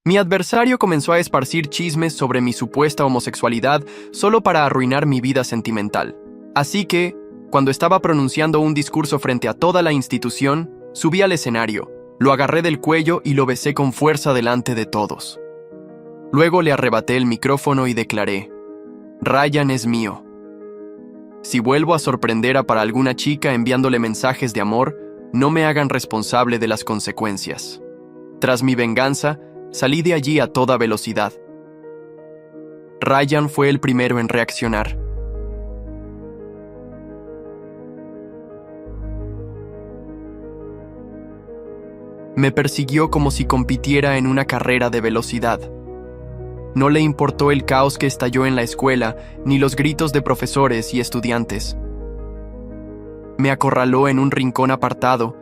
Mi adversario comenzó a esparcir chismes sobre mi supuesta homosexualidad solo para arruinar mi vida sentimental. Así que, cuando estaba pronunciando un discurso frente a toda la institución, subí al escenario, lo agarré del cuello y lo besé con fuerza delante de todos. Luego le arrebaté el micrófono y declaré: Ryan es mío. Si vuelvo a sorprender a para alguna chica enviándole mensajes de amor, no me hagan responsable de las consecuencias. Tras mi venganza, salí de allí a toda velocidad. Ryan fue el primero en reaccionar. Me persiguió como si compitiera en una carrera de velocidad. No le importó el caos que estalló en la escuela, ni los gritos de profesores y estudiantes. Me acorraló en un rincón apartado.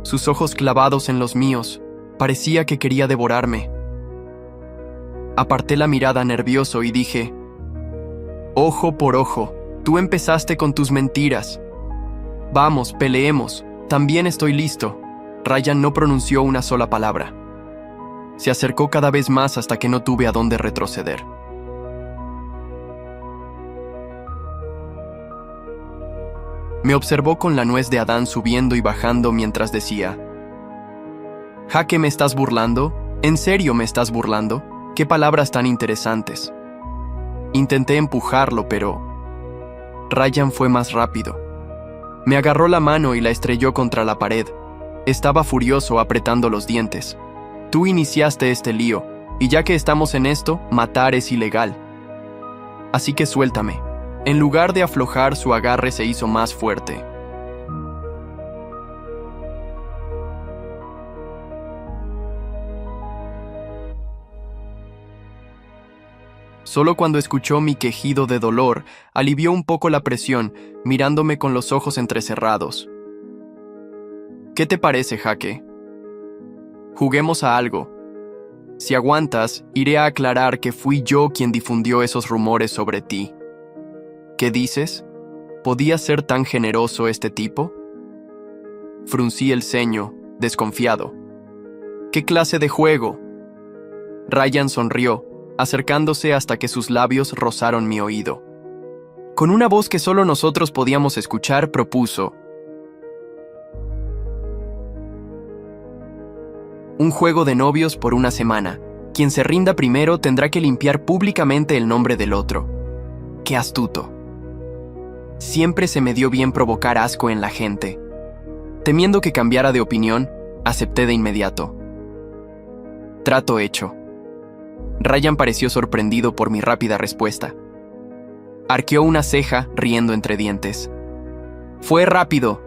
Sus ojos clavados en los míos, parecía que quería devorarme. Aparté la mirada nervioso y dije: Ojo por ojo, tú empezaste con tus mentiras. Vamos, peleemos, también estoy listo. Ryan no pronunció una sola palabra. Se acercó cada vez más hasta que no tuve a dónde retroceder. Me observó con la nuez de Adán subiendo y bajando mientras decía: «¿Jaque, me estás burlando? ¿En serio me estás burlando? ¿Qué palabras tan interesantes?» Intenté empujarlo, pero Ryan fue más rápido. Me agarró la mano y la estrelló contra la pared. Estaba furioso, apretando los dientes. «Tú iniciaste este lío, y ya que estamos en esto, matar es ilegal. Así que suéltame». En lugar de aflojar, su agarre se hizo más fuerte. Solo cuando escuchó mi quejido de dolor, alivió un poco la presión, mirándome con los ojos entrecerrados. «¿Qué te parece, Jaque? Juguemos a algo. Si aguantas, iré a aclarar que fui yo quien difundió esos rumores sobre ti. ¿Qué dices? ¿Podía ser tan generoso este tipo?» Fruncí el ceño, desconfiado. «¿Qué clase de juego?» Ryan sonrió, acercándose hasta que sus labios rozaron mi oído. Con una voz que solo nosotros podíamos escuchar, propuso: «Un juego de novios por una semana. Quien se rinda primero tendrá que limpiar públicamente el nombre del otro». ¡Qué astuto! Siempre se me dio bien provocar asco en la gente. Temiendo que cambiara de opinión, acepté de inmediato. Trato hecho. Ryan pareció sorprendido por mi rápida respuesta. Arqueó una ceja, riendo entre dientes. «Fue rápido.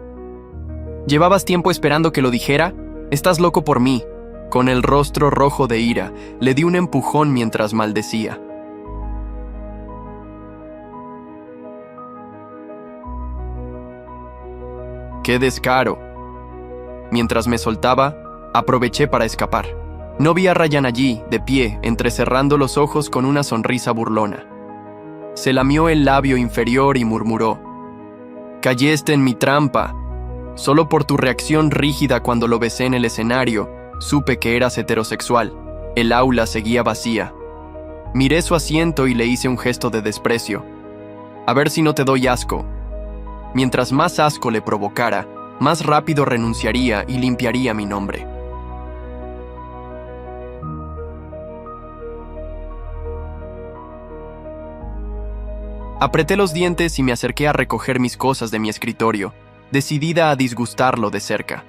¿Llevabas tiempo esperando que lo dijera? Estás loco por mí». Con el rostro rojo de ira, le di un empujón mientras maldecía. ¡Qué descaro! Mientras me soltaba, aproveché para escapar. No vi a Ryan allí, de pie, entrecerrando los ojos con una sonrisa burlona. Se lamió el labio inferior y murmuró: «Cayeste en mi trampa. Solo por tu reacción rígida cuando lo besé en el escenario, supe que eras heterosexual». El aula seguía vacía. Miré su asiento y le hice un gesto de desprecio. «A ver si no te doy asco». Mientras más asco le provocara, más rápido renunciaría y limpiaría mi nombre. Apreté los dientes y me acerqué a recoger mis cosas de mi escritorio, decidida a disgustarlo de cerca.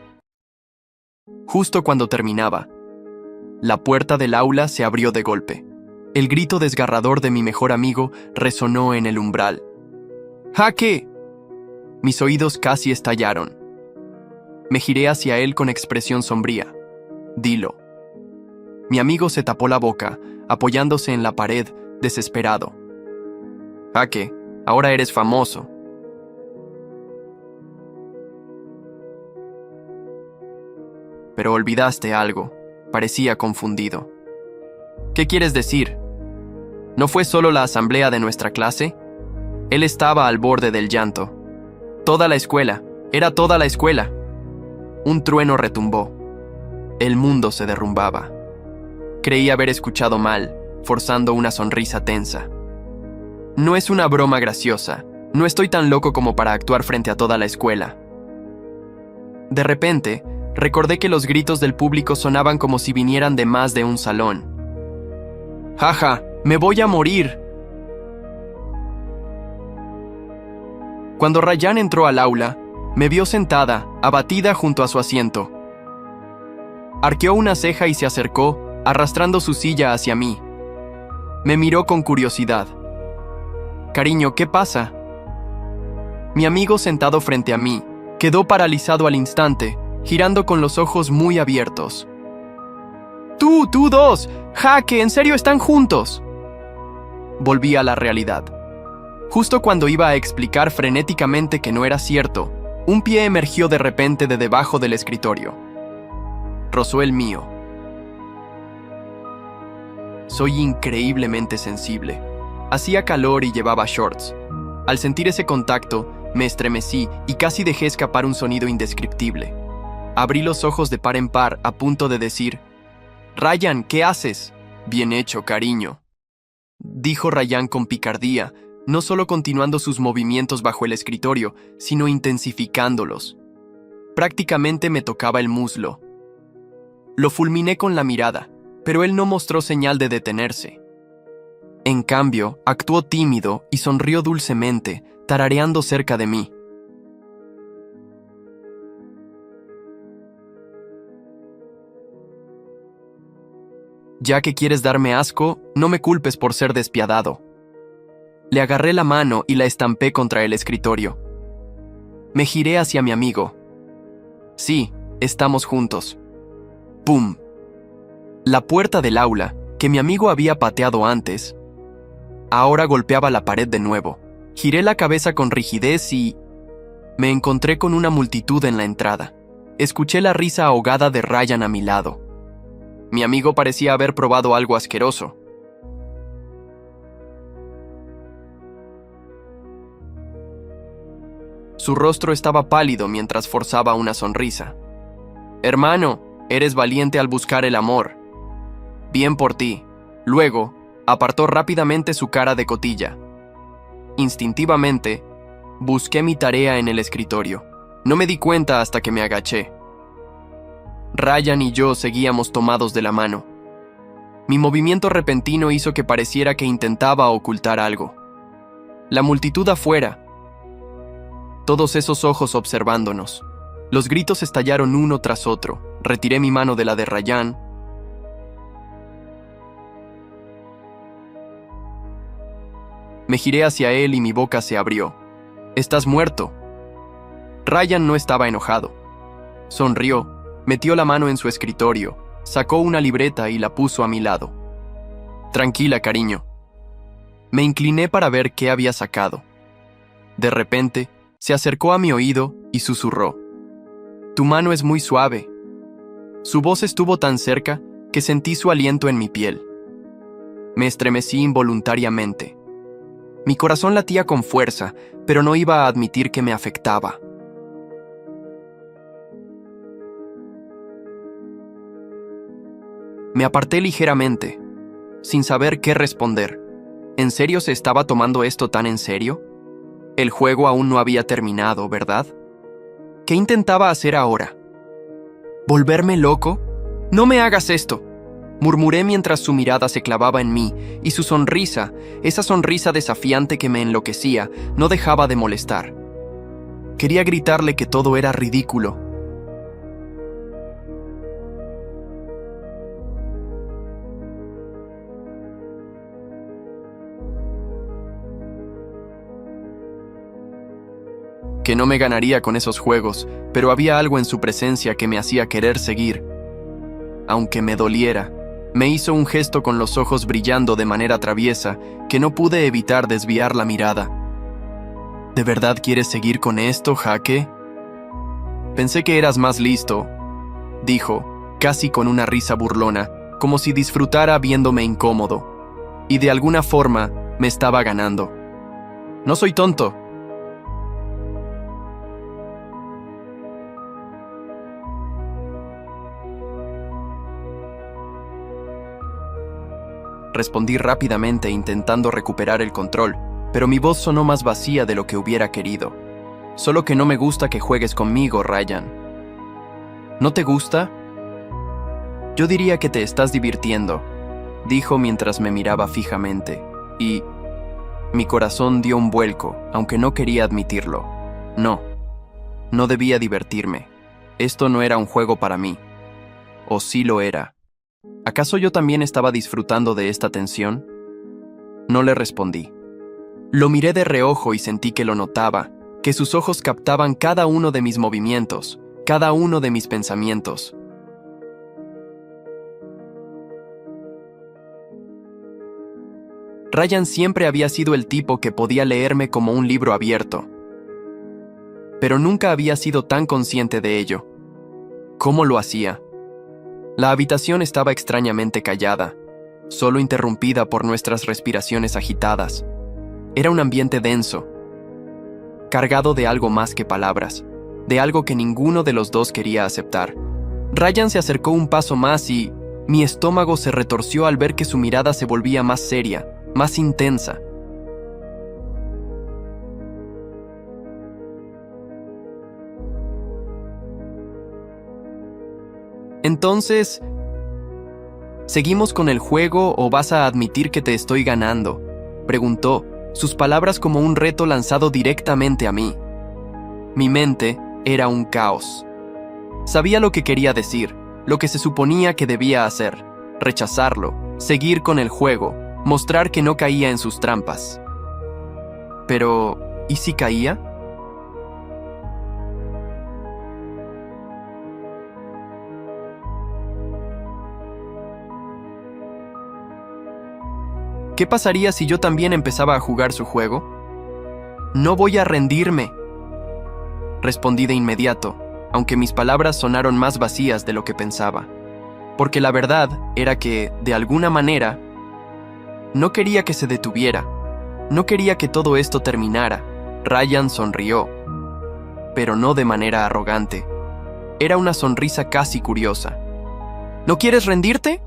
Justo cuando terminaba, la puerta del aula se abrió de golpe. El grito desgarrador de mi mejor amigo resonó en el umbral. «¡Jaque!». Mis oídos casi estallaron. Me giré hacia él con expresión sombría. «Dilo». Mi amigo se tapó la boca, apoyándose en la pared, desesperado. «Jaque, ahora eres famoso». «Pero olvidaste algo», parecía confundido. «¿Qué quieres decir? ¿No fue solo la asamblea de nuestra clase?» Él estaba al borde del llanto. «Toda la escuela, era toda la escuela». Un trueno retumbó. El mundo se derrumbaba. Creí haber escuchado mal, forzando una sonrisa tensa. No es una broma graciosa. No estoy tan loco como para actuar frente a toda la escuela. De repente, recordé que los gritos del público sonaban como si vinieran de más de un salón. ¡Jaja! ¡Me voy a morir! Cuando Ryan entró al aula, me vio sentada, abatida junto a su asiento. Arqueó una ceja y se acercó, arrastrando su silla hacia mí. Me miró con curiosidad. «Cariño, ¿qué pasa?» Mi amigo sentado frente a mí quedó paralizado al instante, girando con los ojos muy abiertos. ¡Tú dos! ¡Jaque! ¿En serio están juntos? Volví a la realidad. Justo cuando iba a explicar frenéticamente que no era cierto, un pie emergió de repente de debajo del escritorio. Rozó el mío. Soy increíblemente sensible. Hacía calor y llevaba shorts. Al sentir ese contacto, me estremecí y casi dejé escapar un sonido indescriptible. Abrí los ojos de par en par a punto de decir: «Ryan, ¿qué haces?» «Bien hecho, cariño», dijo Ryan con picardía, no solo continuando sus movimientos bajo el escritorio, sino intensificándolos. Prácticamente me tocaba el muslo. Lo fulminé con la mirada, pero él no mostró señal de detenerse. En cambio, actuó tímido y sonrió dulcemente, tarareando cerca de mí. «Ya que quieres darme asco, no me culpes por ser despiadado». Le agarré la mano y la estampé contra el escritorio. Me giré hacia mi amigo. «Sí, estamos juntos». ¡Pum! La puerta del aula, que mi amigo había pateado antes, ahora golpeaba la pared de nuevo. Giré la cabeza con rigidez y me encontré con una multitud en la entrada. Escuché la risa ahogada de Ryan a mi lado. Mi amigo parecía haber probado algo asqueroso. Su rostro estaba pálido mientras forzaba una sonrisa. «Hermano, eres valiente al buscar el amor. Bien por ti». Luego, apartó rápidamente su cara de cotilla. Instintivamente, busqué mi tarea en el escritorio. No me di cuenta hasta que me agaché. Ryan y yo seguíamos tomados de la mano. Mi movimiento repentino hizo que pareciera que intentaba ocultar algo. La multitud afuera. Todos esos ojos observándonos. Los gritos estallaron uno tras otro. Retiré mi mano de la de Ryan. Me giré hacia él y mi boca se abrió. «Estás muerto». Ryan no estaba enojado. Sonrió, metió la mano en su escritorio, sacó una libreta y la puso a mi lado. «Tranquila, cariño». Me incliné para ver qué había sacado. De repente, se acercó a mi oído y susurró: «Tu mano es muy suave». Su voz estuvo tan cerca que sentí su aliento en mi piel. Me estremecí involuntariamente. Mi corazón latía con fuerza, pero no iba a admitir que me afectaba. Me aparté ligeramente, sin saber qué responder. ¿En serio se estaba tomando esto tan en serio? El juego aún no había terminado, ¿verdad? ¿Qué intentaba hacer ahora? ¿Volverme loco? «No me hagas esto», murmuré mientras su mirada se clavaba en mí, y su sonrisa, esa sonrisa desafiante que me enloquecía, no dejaba de molestar. Quería gritarle que todo era ridículo. Que no me ganaría con esos juegos, pero había algo en su presencia que me hacía querer seguir. Aunque me doliera, me hizo un gesto con los ojos brillando de manera traviesa que no pude evitar desviar la mirada. «¿De verdad quieres seguir con esto, Jaque?» «Pensé que eras más listo», dijo, casi con una risa burlona, como si disfrutara viéndome incómodo. Y de alguna forma me estaba ganando. «No soy tonto». respondí rápidamente intentando recuperar el control, pero mi voz sonó más vacía de lo que hubiera querido. Solo que no me gusta que juegues conmigo, Ryan. ¿No te gusta? Yo diría que te estás divirtiendo, dijo mientras me miraba fijamente, y mi corazón dio un vuelco, aunque no quería admitirlo. No debía divertirme. Esto no era un juego para mí. ¿O sí lo era? ¿Acaso yo también estaba disfrutando de esta tensión? No le respondí. Lo miré de reojo y sentí que lo notaba, que sus ojos captaban cada uno de mis movimientos, cada uno de mis pensamientos. Ryan siempre había sido el tipo que podía leerme como un libro abierto, pero nunca había sido tan consciente de ello. ¿Cómo lo hacía? La habitación estaba extrañamente callada, solo interrumpida por nuestras respiraciones agitadas. Era un ambiente denso, cargado de algo más que palabras, de algo que ninguno de los dos quería aceptar. Ryan se acercó un paso más y mi estómago se retorció al ver que su mirada se volvía más seria, más intensa. Entonces, ¿seguimos con el juego o vas a admitir que te estoy ganando?, preguntó, sus palabras como un reto lanzado directamente a mí. Mi mente era un caos. Sabía lo que quería decir, lo que se suponía que debía hacer, rechazarlo, seguir con el juego, mostrar que no caía en sus trampas. Pero, ¿y si caía? ¿Qué pasaría si yo también empezaba a jugar su juego? No voy a rendirme, respondí de inmediato, aunque mis palabras sonaron más vacías de lo que pensaba. Porque la verdad era que, de alguna manera, no quería que se detuviera, no quería que todo esto terminara. Ryan sonrió, pero no de manera arrogante. Era una sonrisa casi curiosa. ¿No quieres rendirte?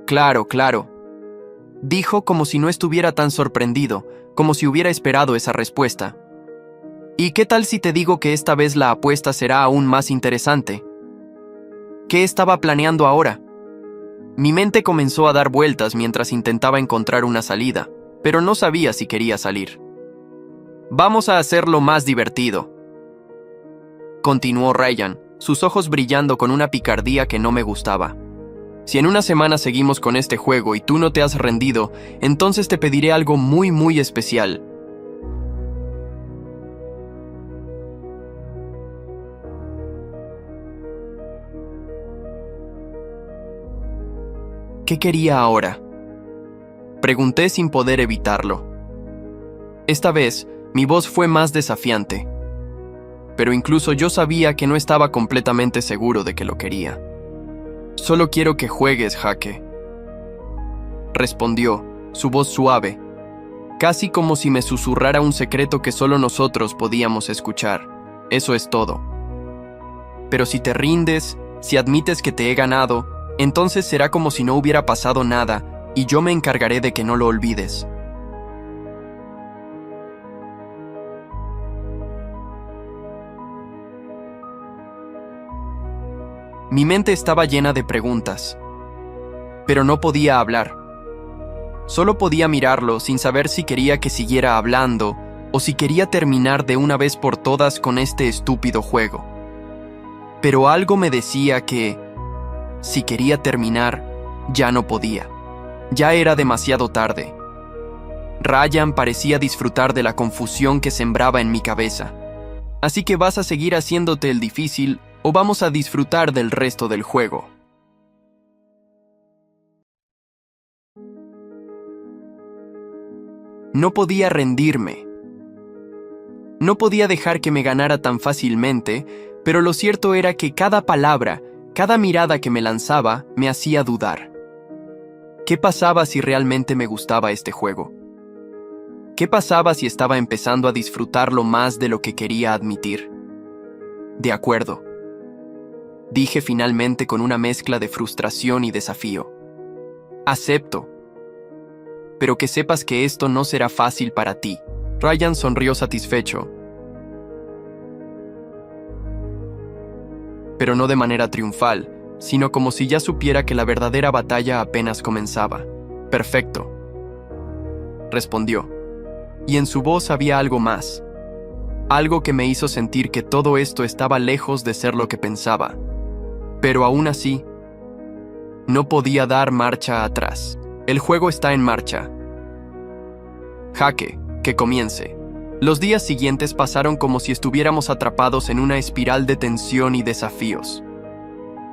Claro, dijo como si no estuviera tan sorprendido, como si hubiera esperado esa respuesta. ¿Y qué tal si te digo que esta vez la apuesta será aún más interesante? ¿Qué estaba planeando ahora? Mi mente comenzó a dar vueltas mientras intentaba encontrar una salida, pero no sabía si quería salir. Vamos a hacerlo más divertido, continuó Ryan, sus ojos brillando con una picardía que no me gustaba. Si en una semana seguimos con este juego y tú no te has rendido, entonces te pediré algo muy especial. ¿Qué quería ahora?, pregunté sin poder evitarlo. Esta vez, mi voz fue más desafiante, pero incluso yo sabía que no estaba completamente seguro de que lo quería. Solo quiero que juegues, Jaque, respondió, su voz suave, casi como si me susurrara un secreto que solo nosotros podíamos escuchar. Eso es todo. Pero si te rindes, si admites que te he ganado, entonces será como si no hubiera pasado nada, y yo me encargaré de que no lo olvides. Mi mente estaba llena de preguntas, pero no podía hablar. Solo podía mirarlo sin saber si quería que siguiera hablando o si quería terminar de una vez por todas con este estúpido juego. Pero algo me decía que, si quería terminar, ya no podía. Ya era demasiado tarde. Ryan parecía disfrutar de la confusión que sembraba en mi cabeza. Así que vas a seguir haciéndote el difícil o vamos a disfrutar del resto del juego. No podía rendirme. No podía dejar que me ganara tan fácilmente, pero lo cierto era que cada palabra, cada mirada que me lanzaba, me hacía dudar. ¿Qué pasaba si realmente me gustaba este juego? ¿Qué pasaba si estaba empezando a disfrutarlo más de lo que quería admitir? De acuerdo, dije finalmente con una mezcla de frustración y desafío. Acepto. Pero que sepas que esto no será fácil para ti. Ryan sonrió satisfecho, pero no de manera triunfal, sino como si ya supiera que la verdadera batalla apenas comenzaba. Perfecto, respondió, y en su voz había algo más, algo que me hizo sentir que todo esto estaba lejos de ser lo que pensaba. Pero aún así, no podía dar marcha atrás. El juego está en marcha. Jaque, que comience. Los días siguientes pasaron como si estuviéramos atrapados en una espiral de tensión y desafíos.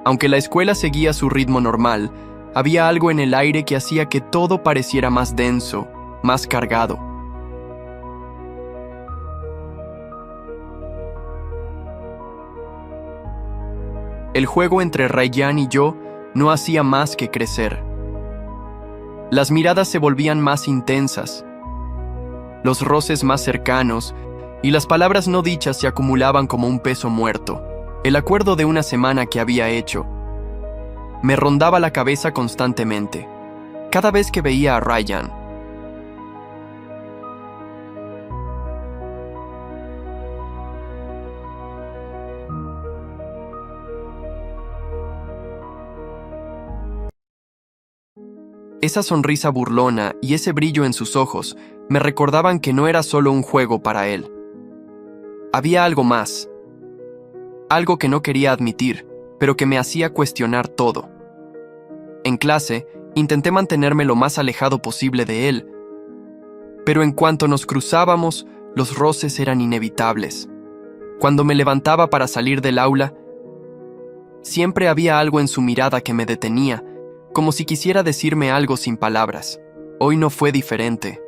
Aunque la escuela seguía su ritmo normal, había algo en el aire que hacía que todo pareciera más denso, más cargado. El juego entre Ryan y yo no hacía más que crecer. Las miradas se volvían más intensas, los roces más cercanos, y las palabras no dichas se acumulaban como un peso muerto. El acuerdo de una semana que había hecho me rondaba la cabeza constantemente, cada vez que veía a Ryan. Esa sonrisa burlona y ese brillo en sus ojos me recordaban que no era solo un juego para él. Había algo más, algo que no quería admitir, pero que me hacía cuestionar todo. En clase, intenté mantenerme lo más alejado posible de él, pero en cuanto nos cruzábamos, los roces eran inevitables. Cuando me levantaba para salir del aula, siempre había algo en su mirada que me detenía, como si quisiera decirme algo sin palabras. Hoy no fue diferente.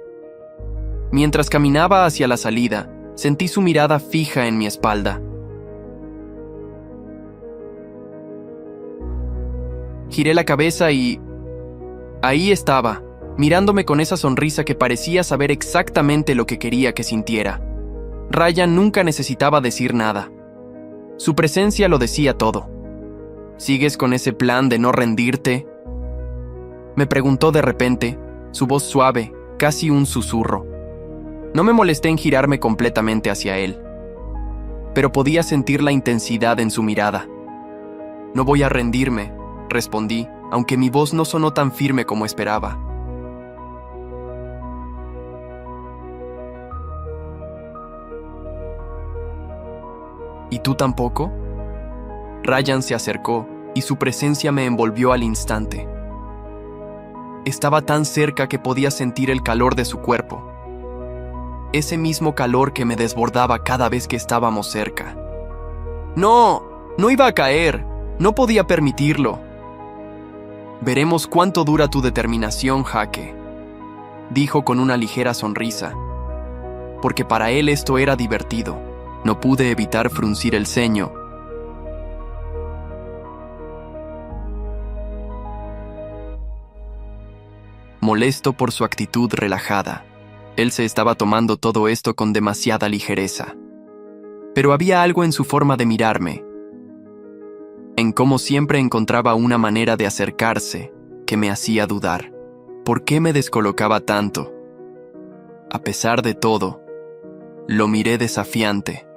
Mientras caminaba hacia la salida, sentí su mirada fija en mi espalda. Giré la cabeza y ahí estaba, mirándome con esa sonrisa que parecía saber exactamente lo que quería que sintiera. Ryan nunca necesitaba decir nada. Su presencia lo decía todo. ¿Sigues con ese plan de no rendirte?, me preguntó de repente, su voz suave, casi un susurro. No me molesté en girarme completamente hacia él, pero podía sentir la intensidad en su mirada. No voy a rendirme, respondí, aunque mi voz no sonó tan firme como esperaba. ¿Y tú tampoco? Ryan se acercó y su presencia me envolvió al instante. Estaba tan cerca que podía sentir el calor de su cuerpo. Ese mismo calor que me desbordaba cada vez que estábamos cerca. No, no iba a caer. No podía permitirlo. Veremos cuánto dura tu determinación, Jaque, dijo con una ligera sonrisa, porque para él esto era divertido. No pude evitar fruncir el ceño. Molesto por su actitud relajada. Él se estaba tomando todo esto con demasiada ligereza. Pero había algo en su forma de mirarme, en cómo siempre encontraba una manera de acercarse que me hacía dudar. ¿Por qué me descolocaba tanto? A pesar de todo, lo miré desafiante.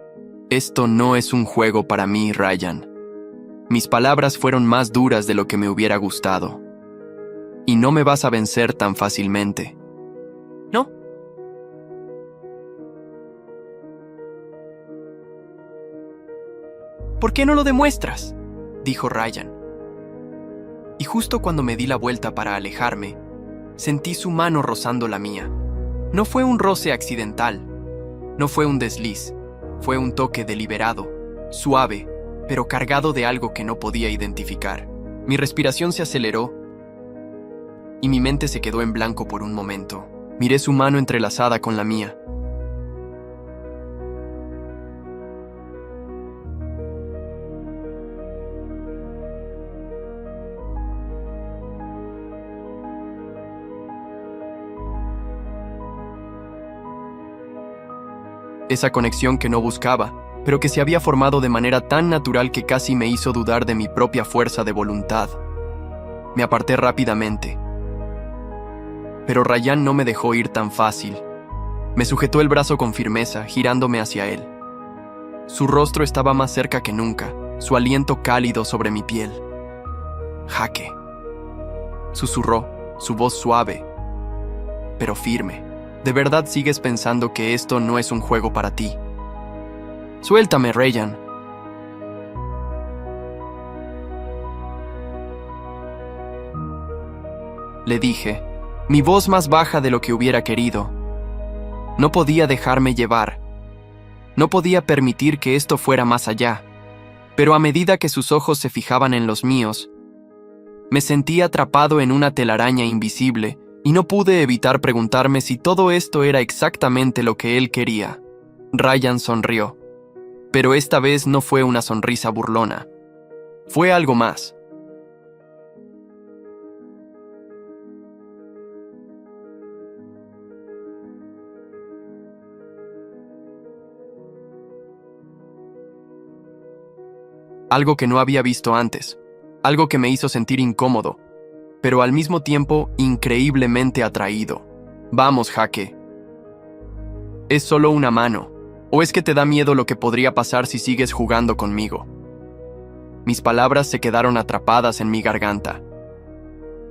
Esto no es un juego para mí, Ryan. Mis palabras fueron más duras de lo que me hubiera gustado. Y no me vas a vencer tan fácilmente. ¿No? ¿Por qué no lo demuestras?, dijo Ryan. Y justo cuando me di la vuelta para alejarme, sentí su mano rozando la mía. No fue un roce accidental, no fue un desliz, fue un toque deliberado, suave, pero cargado de algo que no podía identificar. Mi respiración se aceleró y mi mente se quedó en blanco por un momento. Miré su mano entrelazada con la mía. esa conexión que no buscaba, pero que se había formado de manera tan natural que casi me hizo dudar de mi propia fuerza de voluntad. Me aparté rápidamente. Pero Rayán no me dejó ir tan fácil. Me sujetó el brazo con firmeza, girándome hacia él. Su rostro estaba más cerca que nunca, su aliento cálido sobre mi piel. «Jaque», susurró, su voz suave, pero firme. «¿De verdad sigues pensando que esto no es un juego para ti?» «Suéltame, Rayán». Le dije, mi voz más baja de lo que hubiera querido. No podía dejarme llevar. No podía permitir que esto fuera más allá. Pero a medida que sus ojos se fijaban en los míos, me sentí atrapado en una telaraña invisible y no pude evitar preguntarme si todo esto era exactamente lo que él quería. Rayán sonrió, pero esta vez no fue una sonrisa burlona. Fue algo más. Algo que no había visto antes, algo que me hizo sentir incómodo, pero al mismo tiempo increíblemente atraído. «Vamos, Jaque. ¿Es solo una mano? ¿O es que te da miedo lo que podría pasar si sigues jugando conmigo?» Mis palabras se quedaron atrapadas en mi garganta.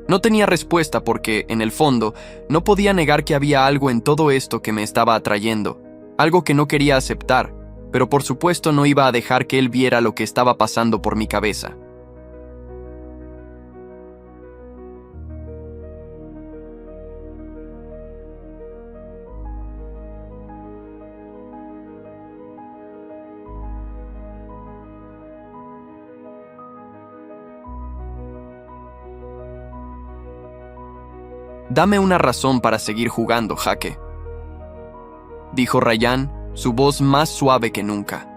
No tenía respuesta porque, en el fondo, no podía negar que había algo en todo esto que me estaba atrayendo, algo que no quería aceptar, pero por supuesto no iba a dejar que él viera lo que estaba pasando por mi cabeza. «Dame una razón para seguir jugando, Jaque», dijo Rayán, su voz más suave que nunca.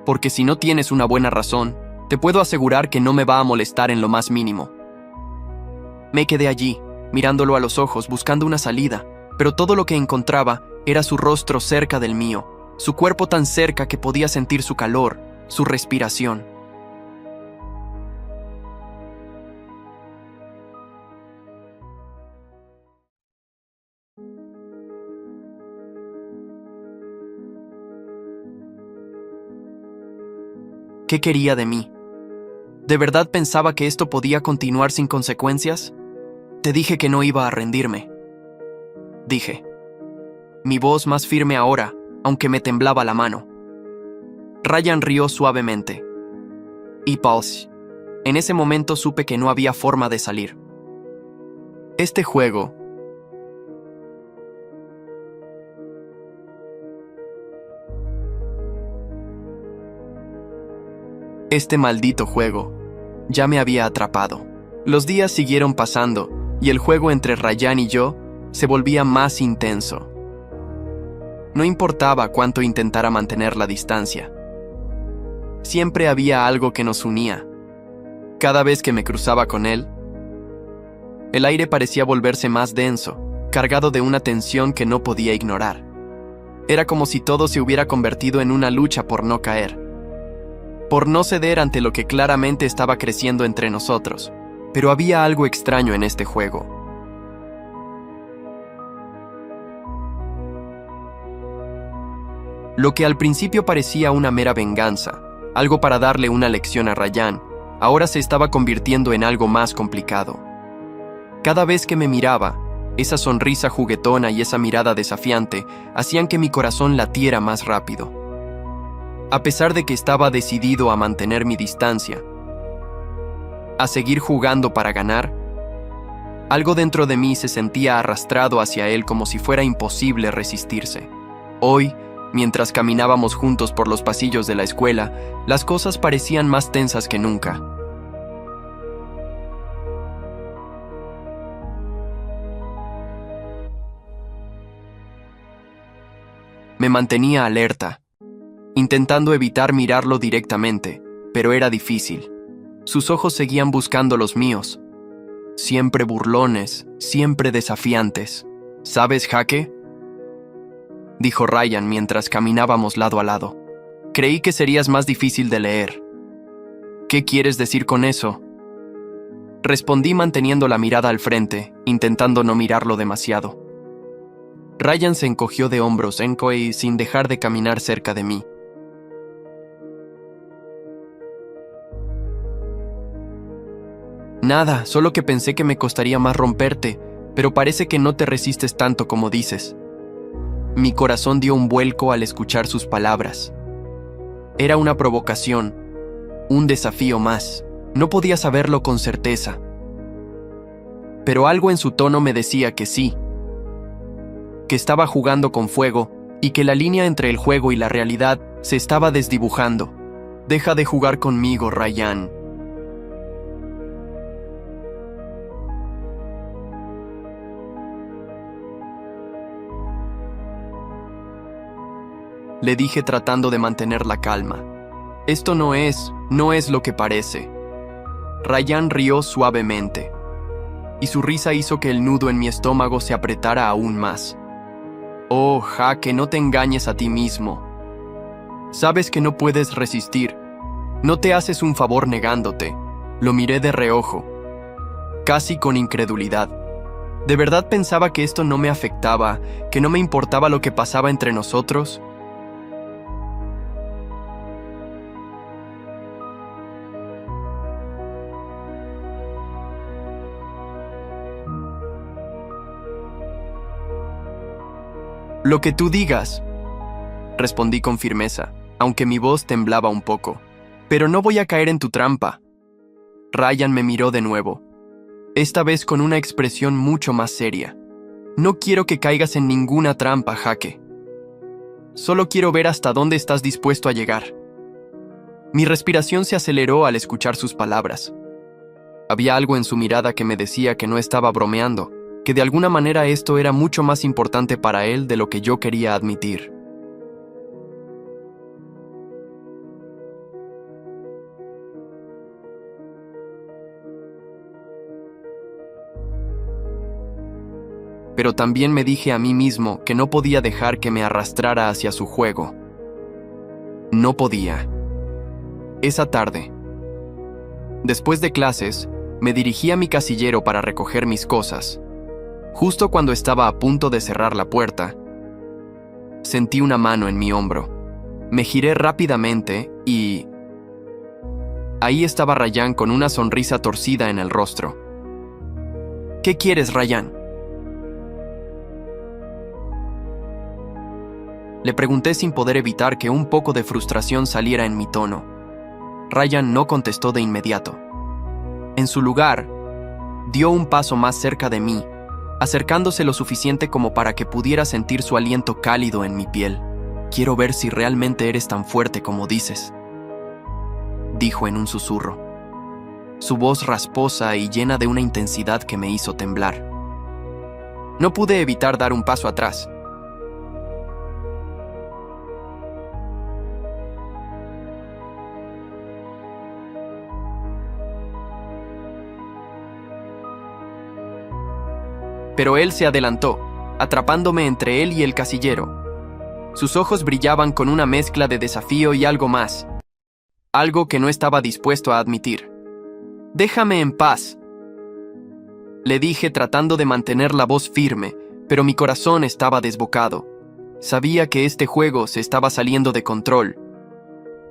«Porque si no tienes una buena razón, te puedo asegurar que no me va a molestar en lo más mínimo». Me quedé allí, mirándolo a los ojos, buscando una salida, pero todo lo que encontraba era su rostro cerca del mío, su cuerpo tan cerca que podía sentir su calor, su respiración. ¿Qué quería de mí? ¿De verdad pensaba que esto podía continuar sin consecuencias? Te dije que no iba a rendirme. Dije. Mi voz más firme ahora, aunque me temblaba la mano. Rayán rió suavemente. Y pause. En ese momento supe que no había forma de salir. Este juego... Este maldito juego ya me había atrapado. Los días siguieron pasando y el juego entre Rayán y yo se volvía más intenso. No importaba cuánto intentara mantener la distancia. Siempre había algo que nos unía. Cada vez que me cruzaba con él, el aire parecía volverse más denso, cargado de una tensión que no podía ignorar. Era como si todo se hubiera convertido en una lucha por no caer, por no ceder ante lo que claramente estaba creciendo entre nosotros. Pero había algo extraño en este juego. Lo que al principio parecía una mera venganza, algo para darle una lección a Rayán, ahora se estaba convirtiendo en algo más complicado. Cada vez que me miraba, esa sonrisa juguetona y esa mirada desafiante hacían que mi corazón latiera más rápido. A pesar de que estaba decidido a mantener mi distancia, a seguir jugando para ganar, algo dentro de mí se sentía arrastrado hacia él como si fuera imposible resistirse. Hoy, mientras caminábamos juntos por los pasillos de la escuela, las cosas parecían más tensas que nunca. Me mantenía alerta, intentando evitar mirarlo directamente, pero era difícil. Sus ojos seguían buscando los míos, siempre burlones, siempre desafiantes. ¿Sabes, Jaque? dijo Ryan mientras caminábamos lado a lado. Creí que serías más difícil de leer. ¿Qué quieres decir con eso? Respondí manteniendo la mirada al frente, intentando no mirarlo demasiado. Ryan se encogió de hombros sin dejar de caminar cerca de mí. Nada, solo que pensé que me costaría más romperte, pero parece que no te resistes tanto como dices. Mi corazón dio un vuelco al escuchar sus palabras. Era una provocación, un desafío más. No podía saberlo con certeza. Pero algo en su tono me decía que sí, que estaba jugando con fuego y que la línea entre el juego y la realidad se estaba desdibujando. Deja de jugar conmigo, Ryan. Le dije tratando de mantener la calma. Esto no es lo que parece. Ryan rió suavemente, y su risa hizo que el nudo en mi estómago se apretara aún más. Oh, Jaque, no te engañes a ti mismo. Sabes que no puedes resistir. No te haces un favor negándote. Lo miré de reojo, casi con incredulidad. ¿De verdad pensaba que esto no me afectaba, que no me importaba lo que pasaba entre nosotros? Lo que tú digas, respondí con firmeza, aunque mi voz temblaba un poco. Pero no voy a caer en tu trampa. Ryan me miró de nuevo, esta vez con una expresión mucho más seria. No quiero que caigas en ninguna trampa, Jaque. Solo quiero ver hasta dónde estás dispuesto a llegar. Mi respiración se aceleró al escuchar sus palabras. Había algo en su mirada que me decía que no estaba bromeando, que de alguna manera esto era mucho más importante para él de lo que yo quería admitir. Pero también me dije a mí mismo que no podía dejar que me arrastrara hacia su juego. No podía. Esa tarde, después de clases, me dirigí a mi casillero para recoger mis cosas. Justo cuando estaba a punto de cerrar la puerta, sentí una mano en mi hombro. Me giré rápidamente y... ahí estaba Ryan con una sonrisa torcida en el rostro. ¿Qué quieres, Ryan?, le pregunté sin poder evitar que un poco de frustración saliera en mi tono. Ryan no contestó de inmediato. En su lugar, dio un paso más cerca de mí, acercándose lo suficiente como para que pudiera sentir su aliento cálido en mi piel. Quiero ver si realmente eres tan fuerte como dices, dijo en un susurro. Su voz rasposa y llena de una intensidad que me hizo temblar. No pude evitar dar un paso atrás. Pero él se adelantó, atrapándome entre él y el casillero. Sus ojos brillaban con una mezcla de desafío y algo más, algo que no estaba dispuesto a admitir. «Déjame en paz», le dije tratando de mantener la voz firme, pero mi corazón estaba desbocado. Sabía que este juego se estaba saliendo de control,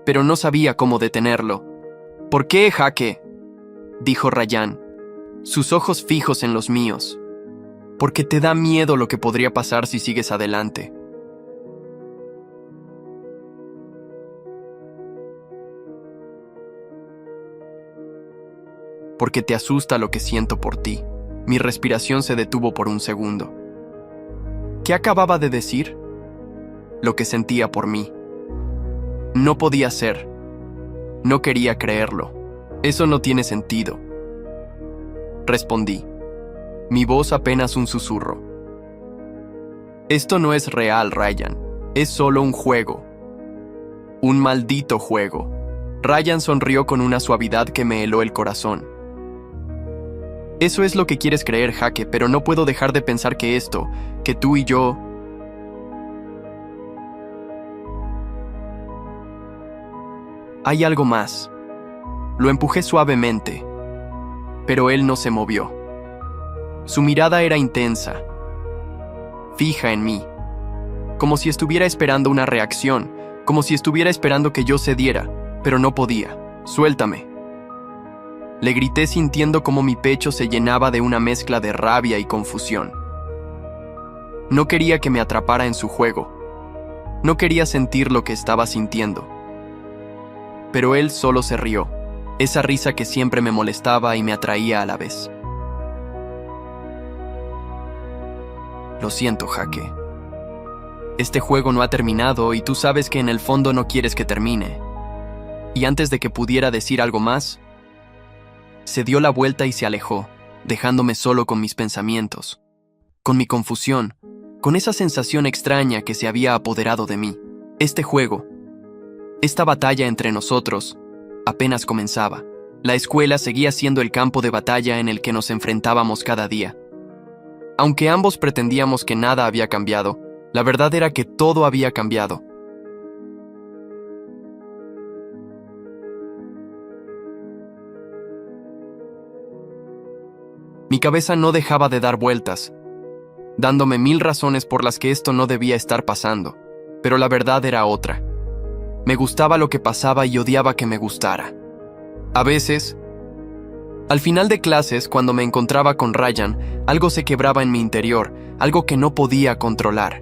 pero no sabía cómo detenerlo. «¿Por qué, Jaque?», dijo Ryan, sus ojos fijos en los míos. «Porque te da miedo lo que podría pasar si sigues adelante». «Porque te asusta lo que siento por ti». Mi respiración se detuvo por un segundo. ¿Qué acababa de decir? Lo que sentía por mí. No podía ser. No quería creerlo. Eso no tiene sentido. Respondí, mi voz apenas un susurro. Esto no es real, Ryan. Es solo un juego. Un maldito juego. Ryan sonrió con una suavidad que me heló el corazón. Eso es lo que quieres creer, Jaque, pero no puedo dejar de pensar que esto, que tú y yo... Hay algo más. Lo empujé suavemente, pero él no se movió. Su mirada era intensa, fija en mí, como si estuviera esperando una reacción, como si estuviera esperando que yo cediera, pero no podía. «Suéltame», le grité sintiendo cómo mi pecho se llenaba de una mezcla de rabia y confusión. No quería que me atrapara en su juego. No quería sentir lo que estaba sintiendo. Pero él solo se rió, esa risa que siempre me molestaba y me atraía a la vez. Lo siento, Jaque. Este juego no ha terminado y tú sabes que en el fondo no quieres que termine. Y antes de que pudiera decir algo más, se dio la vuelta y se alejó, dejándome solo con mis pensamientos, con mi confusión, con esa sensación extraña que se había apoderado de mí. Este juego, esta batalla entre nosotros, apenas comenzaba. La escuela seguía siendo el campo de batalla en el que nos enfrentábamos cada día. Aunque ambos pretendíamos que nada había cambiado, la verdad era que todo había cambiado. Mi cabeza no dejaba de dar vueltas, dándome 1000 razones por las que esto no debía estar pasando, pero la verdad era otra. Me gustaba lo que pasaba y odiaba que me gustara. A veces, al final de clases, cuando me encontraba con Ryan, algo se quebraba en mi interior, algo que no podía controlar.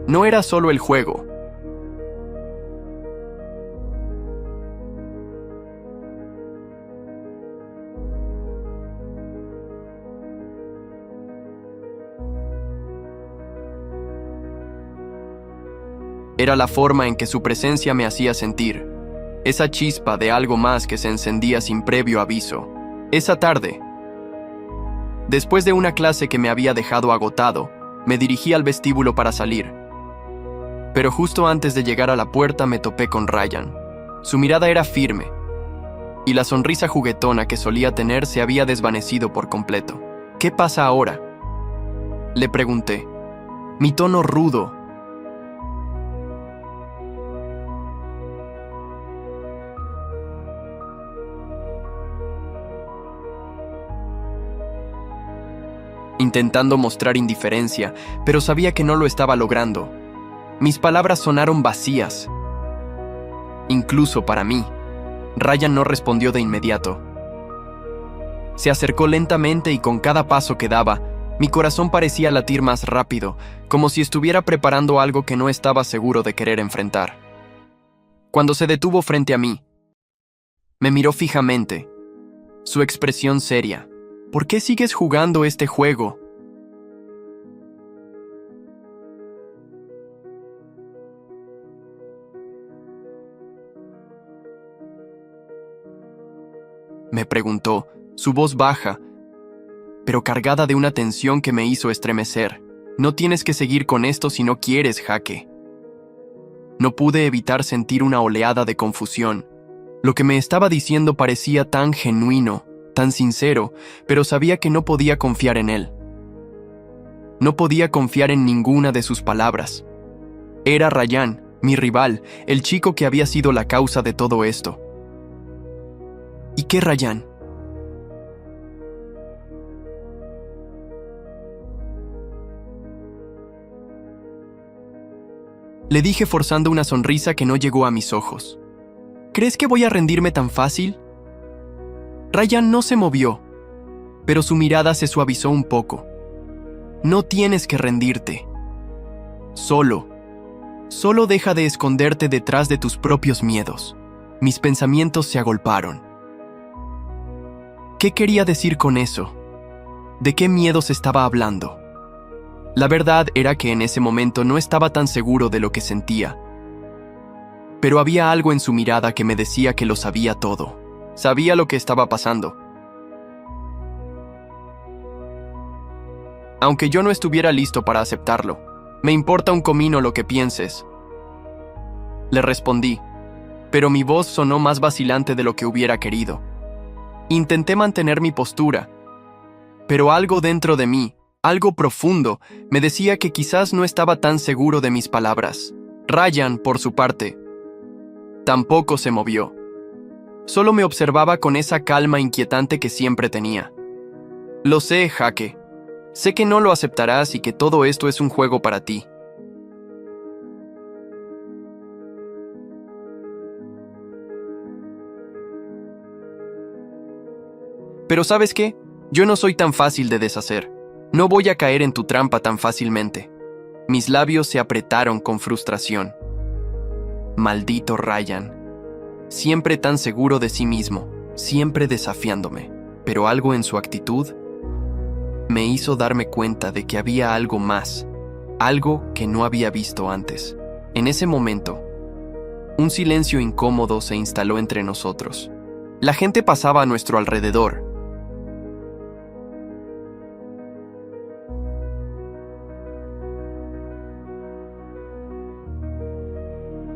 No era solo el juego. Era la forma en que su presencia me hacía sentir, esa chispa de algo más que se encendía sin previo aviso. Esa tarde, después de una clase que me había dejado agotado, me dirigí al vestíbulo para salir. Pero justo antes de llegar a la puerta me topé con Ryan. Su mirada era firme, y la sonrisa juguetona que solía tener se había desvanecido por completo. «¿Qué pasa ahora?», le pregunté. Mi tono rudo, intentando mostrar indiferencia, pero sabía que no lo estaba logrando. Mis palabras sonaron vacías, incluso para mí. Ryan no respondió de inmediato. Se acercó lentamente y con cada paso que daba, mi corazón parecía latir más rápido, como si estuviera preparando algo que no estaba seguro de querer enfrentar. Cuando se detuvo frente a mí, me miró fijamente, su expresión seria. «¿Por qué sigues jugando este juego?», me preguntó, su voz baja, pero cargada de una tensión que me hizo estremecer. «No tienes que seguir con esto si no quieres, Jaque». No pude evitar sentir una oleada de confusión. Lo que me estaba diciendo parecía tan genuino, tan sincero, pero sabía que no podía confiar en él. No podía confiar en ninguna de sus palabras. Era Ryan, mi rival, el chico que había sido la causa de todo esto. ¿Y qué Ryan? Le dije forzando una sonrisa que no llegó a mis ojos. ¿Crees que voy a rendirme tan fácil? Ryan no se movió, pero su mirada se suavizó un poco. No tienes que rendirte. Solo deja de esconderte detrás de tus propios miedos. Mis pensamientos se agolparon. ¿Qué quería decir con eso? ¿De qué miedos estaba hablando? La verdad era que en ese momento no estaba tan seguro de lo que sentía. Pero había algo en su mirada que me decía que lo sabía todo. Sabía lo que estaba pasando. Aunque yo no estuviera listo para aceptarlo, me importa un comino lo que pienses. Le respondí, pero mi voz sonó más vacilante de lo que hubiera querido. Intenté mantener mi postura, pero algo dentro de mí, algo profundo, me decía que quizás no estaba tan seguro de mis palabras. Ryan, por su parte, Tampoco se movió. Solo me observaba con esa calma inquietante que siempre tenía. Lo sé, Jaque. Sé que no lo aceptarás y que todo esto es un juego para ti. Pero ¿sabes qué? Yo no soy tan fácil de deshacer. No voy a caer en tu trampa tan fácilmente. Mis labios se apretaron con frustración. Maldito Ryan. Siempre tan seguro de sí mismo, siempre desafiándome. Pero algo en su actitud me hizo darme cuenta de que había algo más, algo que no había visto antes. En ese momento, un silencio incómodo se instaló entre nosotros. La gente pasaba a nuestro alrededor.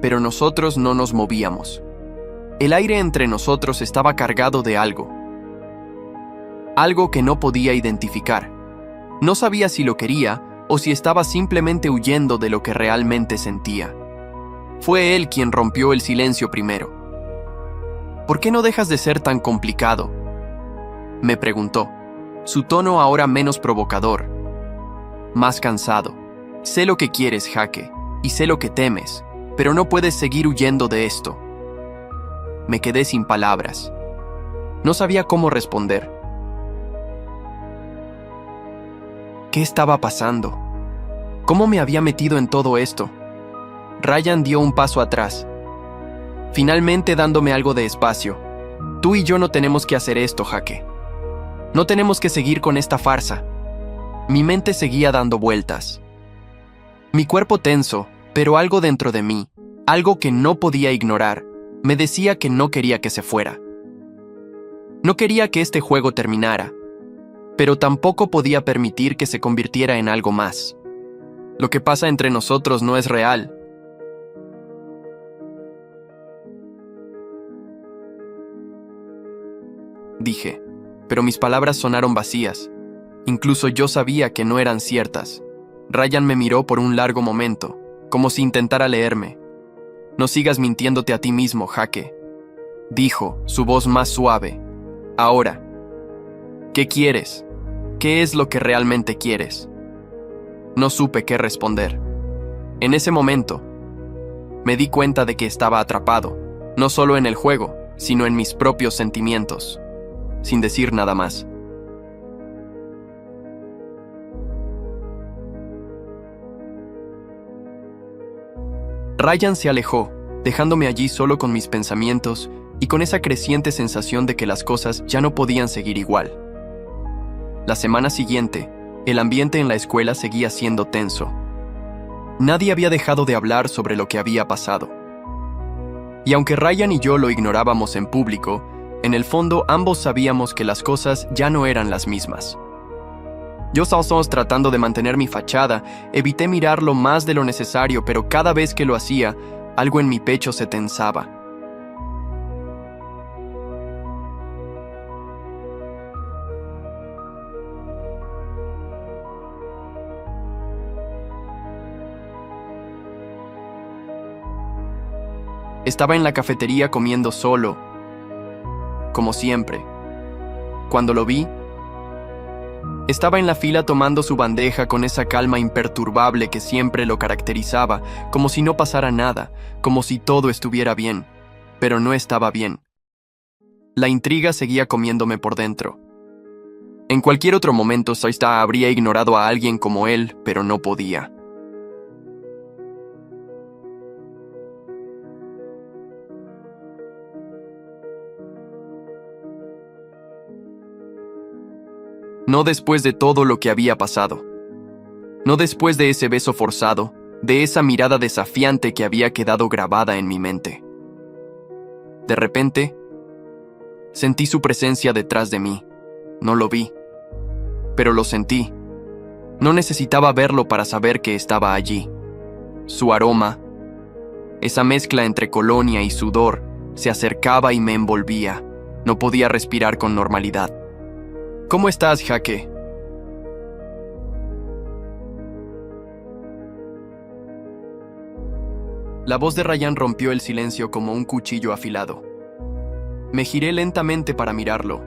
Pero nosotros no nos movíamos. El aire entre nosotros estaba cargado de algo. Algo que no podía identificar. No sabía si lo quería o si estaba simplemente huyendo de lo que realmente sentía. Fue él quien rompió el silencio primero. ¿Por qué no dejas de ser tan complicado?, me preguntó, su tono ahora menos provocador, más cansado. Sé lo que quieres, Jaque, y sé lo que temes, pero no puedes seguir huyendo de esto. Me quedé sin palabras. No sabía cómo responder. ¿Qué estaba pasando? ¿Cómo me había metido en todo esto? Ryan dio un paso atrás, finalmente dándome algo de espacio. Tú y yo no tenemos que hacer esto, Jaque. No tenemos que seguir con esta farsa. Mi mente seguía dando vueltas. Mi cuerpo tenso, pero algo dentro de mí, algo que no podía ignorar, me decía que no quería que se fuera. No quería que este juego terminara, pero tampoco podía permitir que se convirtiera en algo más. Lo que pasa entre nosotros no es real. Dije, pero mis palabras sonaron vacías. Incluso yo sabía que no eran ciertas. Ryan me miró por un largo momento, como si intentara leerme. No sigas mintiéndote a ti mismo, Jaque, dijo, su voz más suave. Ahora, ¿qué quieres? ¿Qué es lo que realmente quieres? No supe qué responder. En ese momento, me di cuenta de que estaba atrapado, no solo en el juego, sino en mis propios sentimientos, sin decir nada más. Ryan se alejó, dejándome allí solo con mis pensamientos y con esa creciente sensación de que las cosas ya no podían seguir igual. La semana siguiente, el ambiente en la escuela seguía siendo tenso. Nadie había dejado de hablar sobre lo que había pasado. Y aunque Ryan y yo lo ignorábamos en público, en el fondo ambos sabíamos que las cosas ya no eran las mismas. Yo estaba tratando de mantener mi fachada, evité mirarlo más de lo necesario, pero cada vez que lo hacía, algo en mi pecho se tensaba. Estaba en la cafetería comiendo solo, como siempre. Cuando lo vi, estaba en la fila tomando su bandeja con esa calma imperturbable que siempre lo caracterizaba, como si no pasara nada, como si todo estuviera bien, pero no estaba bien. La intriga seguía comiéndome por dentro. En cualquier otro momento Saista habría ignorado a alguien como él, pero no podía. No después de todo lo que había pasado. No después de ese beso forzado, de esa mirada desafiante que había quedado grabada en mi mente. De repente, sentí su presencia detrás de mí. No lo vi, pero lo sentí. No necesitaba verlo para saber que estaba allí. Su aroma, esa mezcla entre colonia y sudor, se acercaba y me envolvía. No podía respirar con normalidad. ¿Cómo estás, Jaque? La voz de Ryan rompió el silencio como un cuchillo afilado. Me giré lentamente para mirarlo,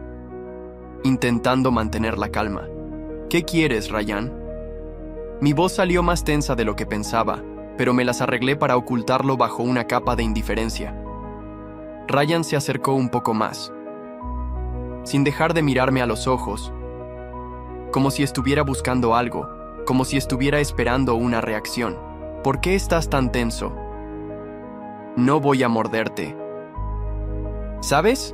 intentando mantener la calma. ¿Qué quieres, Ryan? Mi voz salió más tensa de lo que pensaba, pero me las arreglé para ocultarlo bajo una capa de indiferencia. Ryan se acercó un poco más, sin dejar de mirarme a los ojos, como si estuviera buscando algo, como si estuviera esperando una reacción. ¿Por qué estás tan tenso? No voy a morderte. ¿Sabes?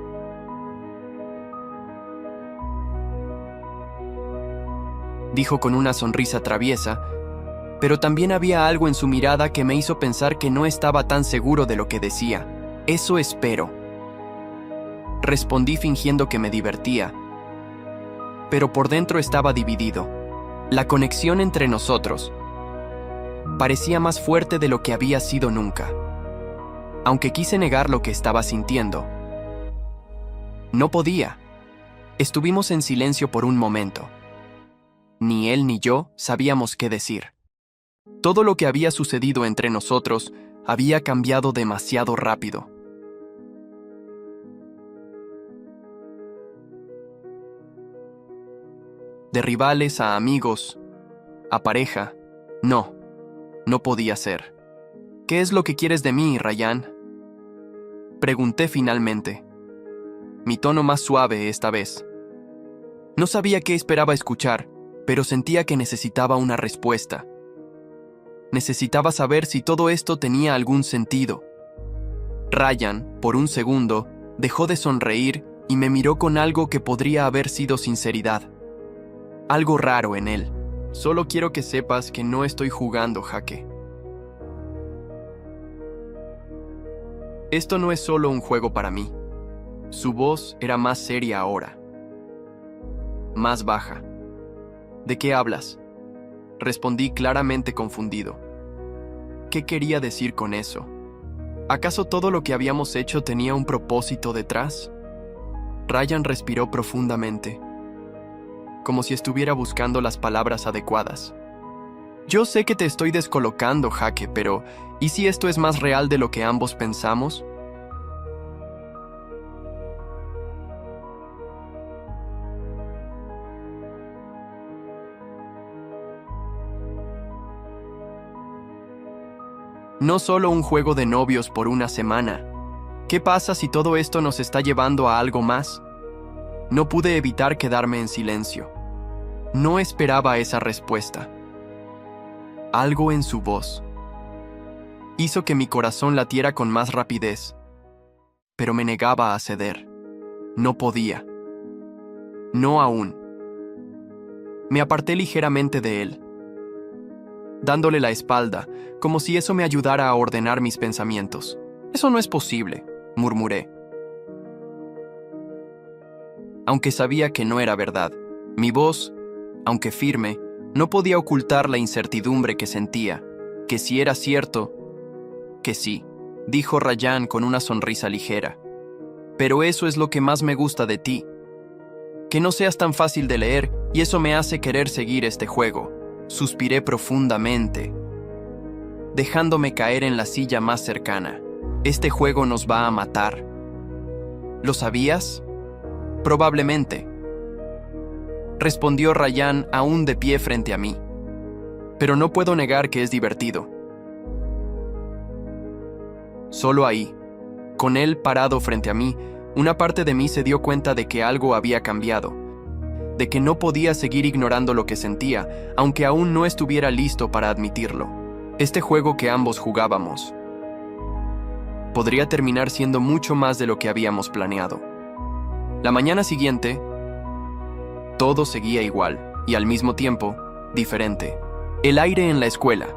Dijo con una sonrisa traviesa, pero también había algo en su mirada que me hizo pensar que no estaba tan seguro de lo que decía. Eso espero. Respondí fingiendo que me divertía, pero por dentro estaba dividido. La conexión entre nosotros parecía más fuerte de lo que había sido nunca. Aunque quise negar lo que estaba sintiendo, no podía. Estuvimos en silencio por un momento. Ni él ni yo sabíamos qué decir. Todo lo que había sucedido entre nosotros había cambiado demasiado rápido. De rivales a amigos, a pareja, no podía ser. ¿Qué es lo que quieres de mí, Ryan? Pregunté finalmente, mi tono más suave esta vez. No sabía qué esperaba escuchar, pero sentía que necesitaba una respuesta. Necesitaba saber si todo esto tenía algún sentido. Ryan, por un segundo, dejó de sonreír y me miró con algo que podría haber sido sinceridad. Algo raro en él. Solo quiero que sepas que no estoy jugando, Jaque. Esto no es solo un juego para mí. Su voz era más seria ahora. Más baja. ¿De qué hablas? Respondí claramente confundido. ¿Qué quería decir con eso? ¿Acaso todo lo que habíamos hecho tenía un propósito detrás? Ryan respiró profundamente, como si estuviera buscando las palabras adecuadas. Yo sé que te estoy descolocando, Jaque, pero ¿y si esto es más real de lo que ambos pensamos? No solo un juego de novios por una semana. ¿Qué pasa si todo esto nos está llevando a algo más? No pude evitar quedarme en silencio. No esperaba esa respuesta. Algo en su voz hizo que mi corazón latiera con más rapidez, pero me negaba a ceder. No podía. No aún. Me aparté ligeramente de él, dándole la espalda, como si eso me ayudara a ordenar mis pensamientos. Eso no es posible, murmuré. Aunque sabía que no era verdad, mi voz, aunque firme, no podía ocultar la incertidumbre que sentía, que si era cierto, que sí, dijo Ryan con una sonrisa ligera. Pero eso es lo que más me gusta de ti, que no seas tan fácil de leer y eso me hace querer seguir este juego. Suspiré profundamente, dejándome caer en la silla más cercana. Este juego nos va a matar. ¿Lo sabías? Probablemente, respondió Ryan aún de pie frente a mí. Pero no puedo negar que es divertido. Solo ahí, con él parado frente a mí, una parte de mí se dio cuenta de que algo había cambiado, de que no podía seguir ignorando lo que sentía, aunque aún no estuviera listo para admitirlo. Este juego que ambos jugábamos podría terminar siendo mucho más de lo que habíamos planeado. La mañana siguiente, todo seguía igual, y al mismo tiempo, diferente. El aire en la escuela.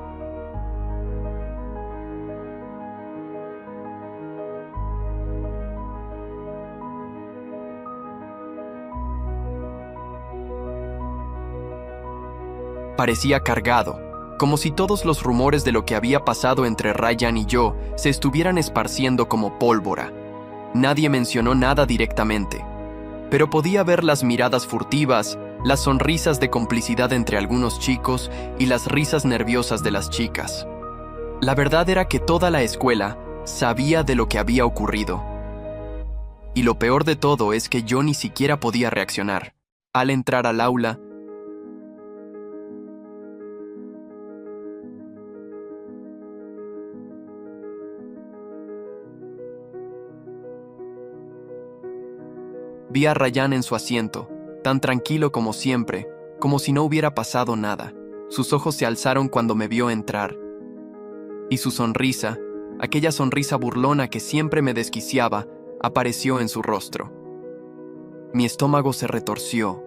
Parecía cargado, como si todos los rumores de lo que había pasado entre Ryan y yo se estuvieran esparciendo como pólvora. Nadie mencionó nada directamente, pero podía ver las miradas furtivas, las sonrisas de complicidad entre algunos chicos y las risas nerviosas de las chicas. La verdad era que toda la escuela sabía de lo que había ocurrido. Y lo peor de todo es que yo ni siquiera podía reaccionar. Al entrar al aula, vi a Ryan en su asiento, tan tranquilo como siempre, como si no hubiera pasado nada. Sus ojos se alzaron cuando me vio entrar. Y su sonrisa, aquella sonrisa burlona que siempre me desquiciaba, apareció en su rostro. Mi estómago se retorció,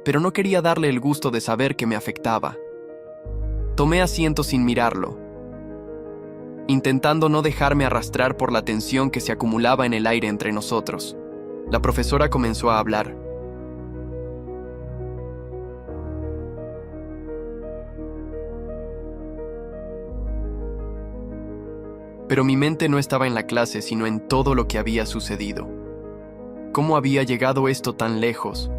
pero no quería darle el gusto de saber que me afectaba. Tomé asiento sin mirarlo, intentando no dejarme arrastrar por la tensión que se acumulaba en el aire entre nosotros. La profesora comenzó a hablar. Pero mi mente no estaba en la clase, sino en todo lo que había sucedido. ¿Cómo había llegado esto tan lejos?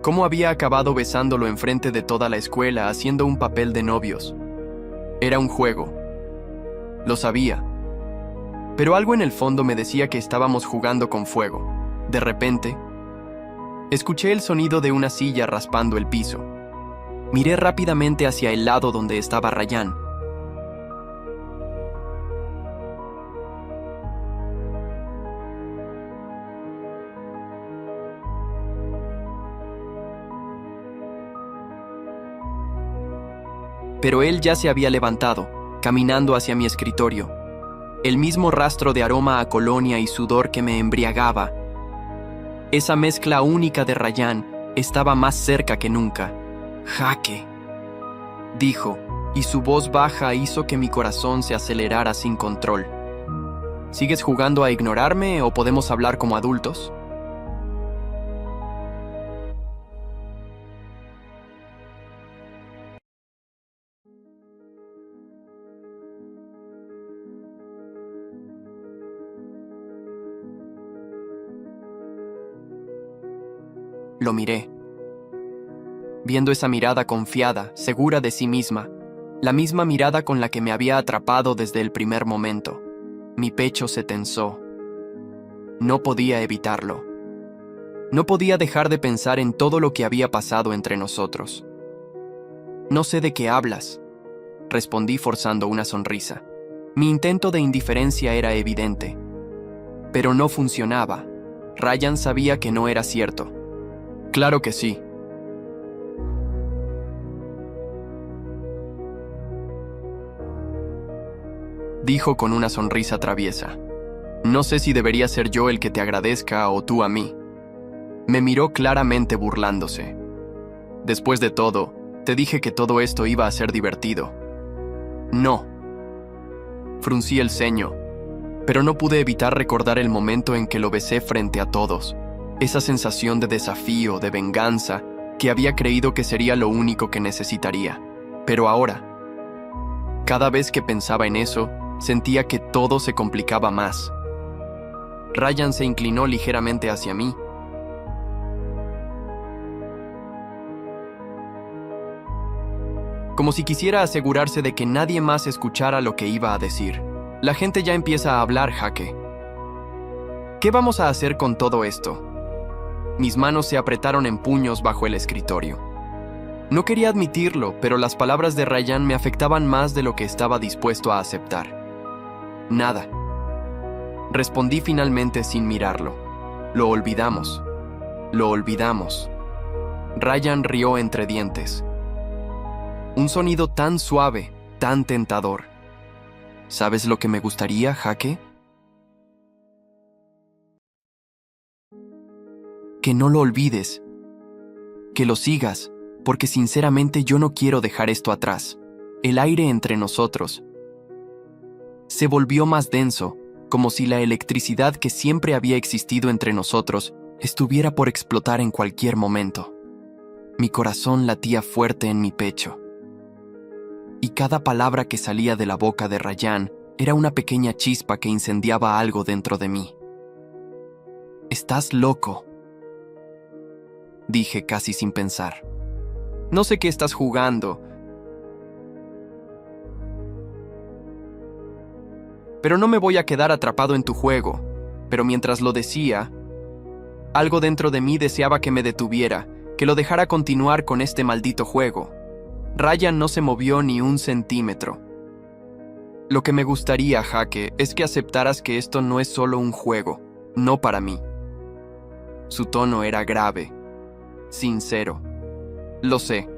¿Cómo había acabado besándolo enfrente de toda la escuela, haciendo un papel de novios? Era un juego. Lo sabía. Pero algo en el fondo me decía que estábamos jugando con fuego. De repente, escuché el sonido de una silla raspando el piso. Miré rápidamente hacia el lado donde estaba Ryan. Pero él ya se había levantado, caminando hacia mi escritorio. El mismo rastro de aroma a colonia y sudor que me embriagaba. Esa mezcla única de Ryan estaba más cerca que nunca. «Jaque», dijo, y su voz baja hizo que mi corazón se acelerara sin control. ¿Sigues jugando a ignorarme o podemos hablar como adultos? Lo miré, viendo esa mirada confiada, segura de sí misma, la misma mirada con la que me había atrapado desde el primer momento. Mi pecho se tensó. No podía evitarlo. No podía dejar de pensar en todo lo que había pasado entre nosotros. «No sé de qué hablas», respondí forzando una sonrisa. Mi intento de indiferencia era evidente. Pero no funcionaba. Ryan sabía que no era cierto. «Claro que sí», dijo con una sonrisa traviesa. «No sé si debería ser yo el que te agradezca o tú a mí». Me miró claramente burlándose. «Después de todo, te dije que todo esto iba a ser divertido». «No». Fruncí el ceño, pero no pude evitar recordar el momento en que lo besé frente a todos. Esa sensación de desafío, de venganza, que había creído que sería lo único que necesitaría. Pero ahora, cada vez que pensaba en eso, sentía que todo se complicaba más. Ryan se inclinó ligeramente hacia mí. Como si quisiera asegurarse de que nadie más escuchara lo que iba a decir. «La gente ya empieza a hablar, Jaque. ¿Qué vamos a hacer con todo esto?» Mis manos se apretaron en puños bajo el escritorio. No quería admitirlo, pero las palabras de Ryan me afectaban más de lo que estaba dispuesto a aceptar. «Nada», respondí finalmente sin mirarlo. «Lo olvidamos. Lo olvidamos». Ryan rió entre dientes. Un sonido tan suave, tan tentador. ¿Sabes lo que me gustaría, Jaque? Que no lo olvides. Que lo sigas, porque sinceramente yo no quiero dejar esto atrás. El aire entre nosotros se volvió más denso, como si la electricidad que siempre había existido entre nosotros estuviera por explotar en cualquier momento. Mi corazón latía fuerte en mi pecho. Y cada palabra que salía de la boca de Ryan era una pequeña chispa que incendiaba algo dentro de mí. «Estás loco», dije casi sin pensar. «No sé qué estás jugando». Pero no me voy a quedar atrapado en tu juego. Pero mientras lo decía, algo dentro de mí deseaba que me detuviera, que lo dejara continuar con este maldito juego. Ryan no se movió ni un centímetro. Lo que me gustaría, Jake, es que aceptaras que esto no es solo un juego, no para mí. Su tono era grave, sincero. Lo sé.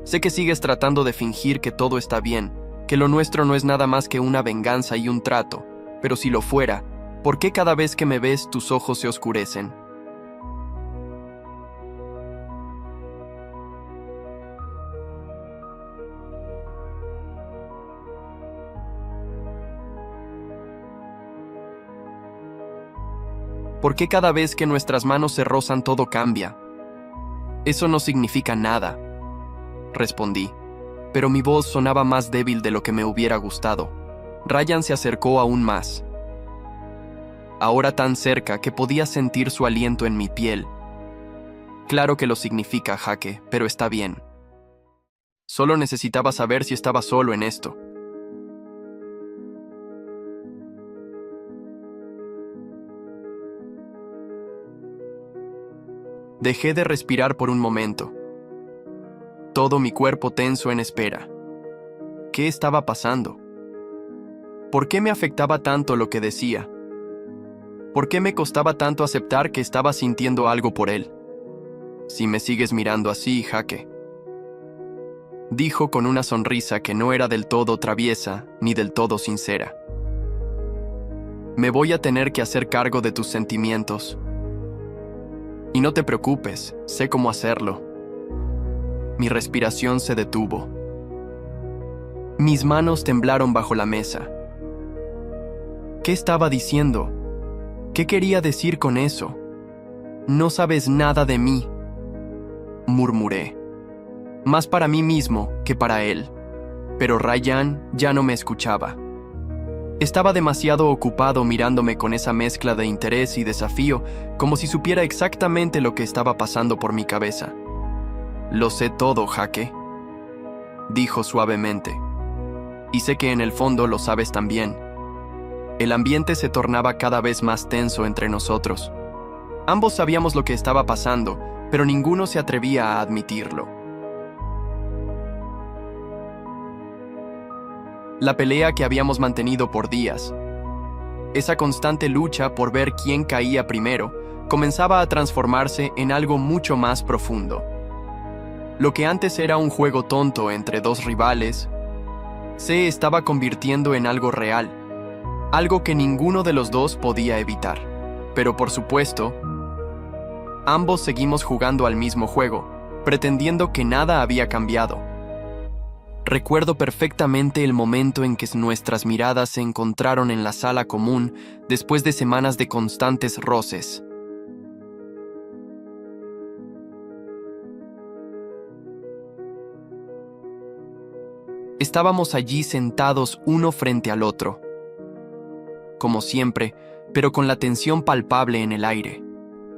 Sé que sigues tratando de fingir que todo está bien, que lo nuestro no es nada más que una venganza y un trato, pero si lo fuera, ¿por qué cada vez que me ves tus ojos se oscurecen? ¿Por qué cada vez que nuestras manos se rozan todo cambia? Eso no significa nada, respondí, pero mi voz sonaba más débil de lo que me hubiera gustado. Ryan se acercó aún más, ahora tan cerca que podía sentir su aliento en mi piel. Claro que lo significa, Jake, pero está bien. Solo necesitaba saber si estaba solo en esto. Dejé de respirar por un momento. Todo mi cuerpo tenso en espera. ¿Qué estaba pasando? ¿Por qué me afectaba tanto lo que decía? ¿Por qué me costaba tanto aceptar que estaba sintiendo algo por él? Si me sigues mirando así, Jake, dijo con una sonrisa que no era del todo traviesa ni del todo sincera. Me voy a tener que hacer cargo de tus sentimientos. Y no te preocupes, sé cómo hacerlo. Mi respiración se detuvo. Mis manos temblaron bajo la mesa. ¿Qué estaba diciendo? ¿Qué quería decir con eso? No sabes nada de mí, murmuré. Más para mí mismo que para él. Pero Ryan ya no me escuchaba. Estaba demasiado ocupado mirándome con esa mezcla de interés y desafío, como si supiera exactamente lo que estaba pasando por mi cabeza. Lo sé todo, Jake, dijo suavemente. Y sé que en el fondo lo sabes también. El ambiente se tornaba cada vez más tenso entre nosotros. Ambos sabíamos lo que estaba pasando, pero ninguno se atrevía a admitirlo. La pelea que habíamos mantenido por días, esa constante lucha por ver quién caía primero, comenzaba a transformarse en algo mucho más profundo. Lo que antes era un juego tonto entre dos rivales, se estaba convirtiendo en algo real, algo que ninguno de los dos podía evitar. Pero por supuesto, ambos seguimos jugando al mismo juego, pretendiendo que nada había cambiado. Recuerdo perfectamente el momento en que nuestras miradas se encontraron en la sala común después de semanas de constantes roces. Estábamos allí sentados uno frente al otro, como siempre, pero con la tensión palpable en el aire.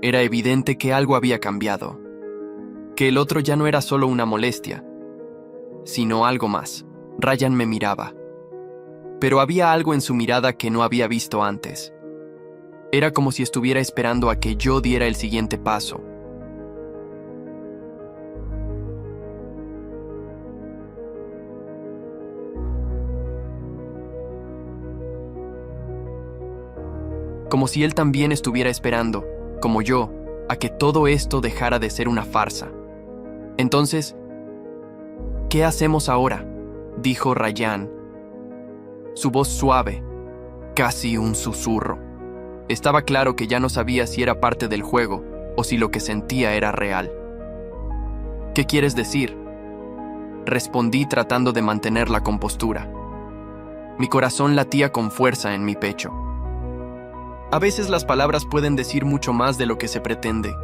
Era evidente que algo había cambiado, que el otro ya no era solo una molestia, sino algo más. Ryan me miraba, pero había algo en su mirada que no había visto antes. Era como si estuviera esperando a que yo diera el siguiente paso. Como si él también estuviera esperando, como yo, a que todo esto dejara de ser una farsa. Entonces, ¿qué hacemos ahora?, dijo Ryan. Su voz suave, casi un susurro. Estaba claro que ya no sabía si era parte del juego o si lo que sentía era real. ¿Qué quieres decir?, respondí tratando de mantener la compostura. Mi corazón latía con fuerza en mi pecho. A veces las palabras pueden decir mucho más de lo que se pretende.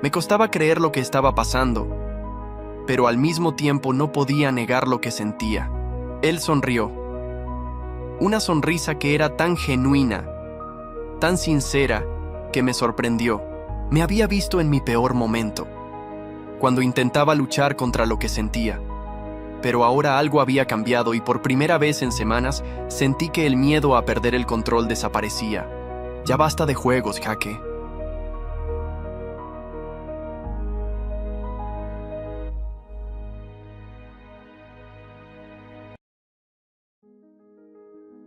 Me costaba creer lo que estaba pasando, pero al mismo tiempo no podía negar lo que sentía. Él sonrió. Una sonrisa que era tan genuina, tan sincera, que me sorprendió. Me había visto en mi peor momento. cuando intentaba luchar contra lo que sentía. Pero ahora algo había cambiado y por primera vez en semanas sentí que el miedo a perder el control desaparecía. Ya basta de juegos, Jake.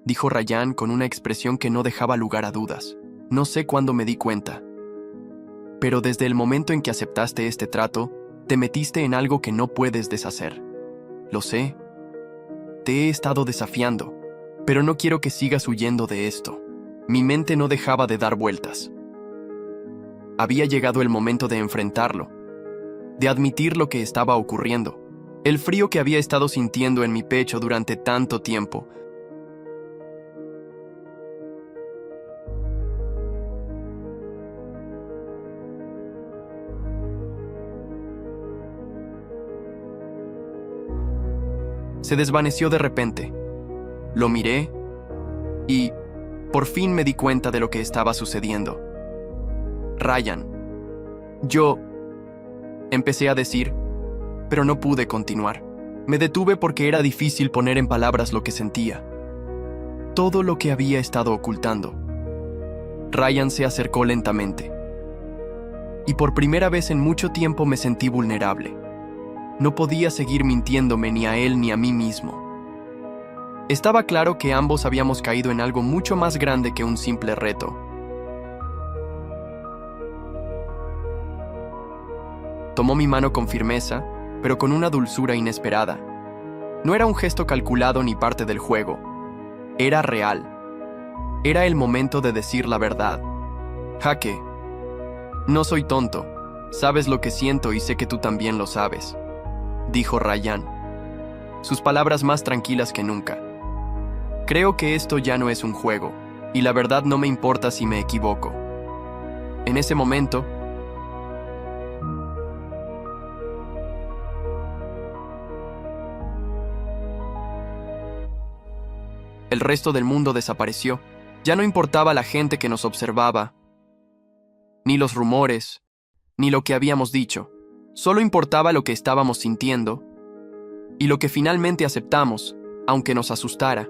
Dijo Ryan con una expresión que no dejaba lugar a dudas. No sé cuándo me di cuenta. Pero desde el momento en que aceptaste este trato, te metiste en algo que no puedes deshacer. Lo sé. Te he estado desafiando, pero no quiero que sigas huyendo de esto. Mi mente no dejaba de dar vueltas. Había llegado el momento de enfrentarlo, de admitir lo que estaba ocurriendo. El frío que había estado sintiendo en mi pecho durante tanto tiempo se desvaneció de repente. Lo miré y por fin me di cuenta de lo que estaba sucediendo. Ryan, yo... empecé a decir, pero no pude continuar. Me detuve porque era difícil poner en palabras lo que sentía. Todo lo que había estado ocultando. Ryan se acercó lentamente. Y por primera vez en mucho tiempo me sentí vulnerable. No podía seguir mintiéndome ni a él ni a mí mismo. Estaba claro que ambos habíamos caído en algo mucho más grande que un simple reto. Tomó mi mano con firmeza, pero con una dulzura inesperada. No era un gesto calculado ni parte del juego. Era real. Era el momento de decir la verdad. Jake, no soy tonto. Sabes lo que siento y sé que tú también lo sabes, dijo Ryan, sus palabras más tranquilas que nunca. Creo que esto ya no es un juego, y la verdad no me importa si me equivoco. En ese momento, el resto del mundo desapareció. Ya no importaba la gente que nos observaba, ni los rumores, ni lo que habíamos dicho. Solo importaba lo que estábamos sintiendo y lo que finalmente aceptamos, aunque nos asustara.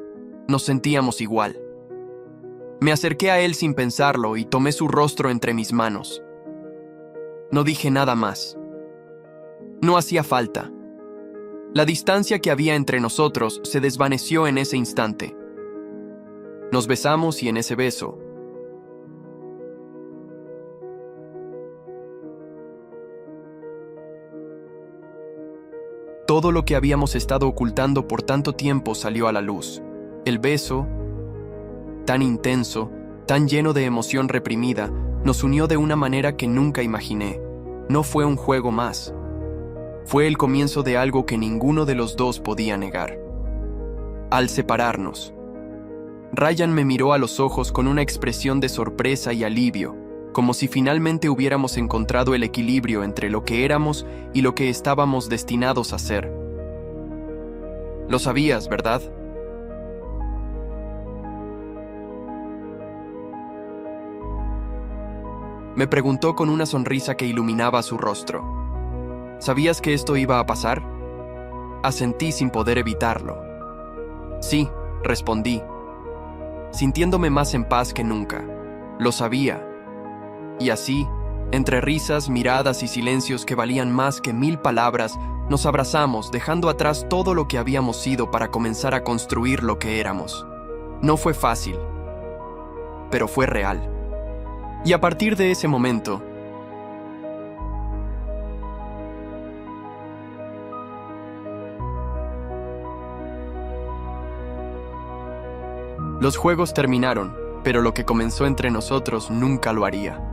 Nos sentíamos igual. Me acerqué a él sin pensarlo y tomé su rostro entre mis manos. No dije nada más. No hacía falta. La distancia que había entre nosotros se desvaneció en ese instante. Nos besamos y en ese beso, todo lo que habíamos estado ocultando por tanto tiempo salió a la luz. El beso, tan intenso, tan lleno de emoción reprimida, nos unió de una manera que nunca imaginé. No fue un juego más. Fue el comienzo de algo que ninguno de los dos podía negar. Al separarnos, Ryan me miró a los ojos con una expresión de sorpresa y alivio, como si finalmente hubiéramos encontrado el equilibrio entre lo que éramos y lo que estábamos destinados a ser. Lo sabías, ¿verdad? Me preguntó con una sonrisa que iluminaba su rostro. ¿Sabías que esto iba a pasar? Asentí sin poder evitarlo. Sí, respondí, sintiéndome más en paz que nunca. Lo sabía. Y así, entre risas, miradas y silencios que valían más que 1000 palabras, nos abrazamos, dejando atrás todo lo que habíamos sido para comenzar a construir lo que éramos. No fue fácil, pero fue real. Y a partir de ese momento, los juegos terminaron, pero lo que comenzó entre nosotros nunca lo haría.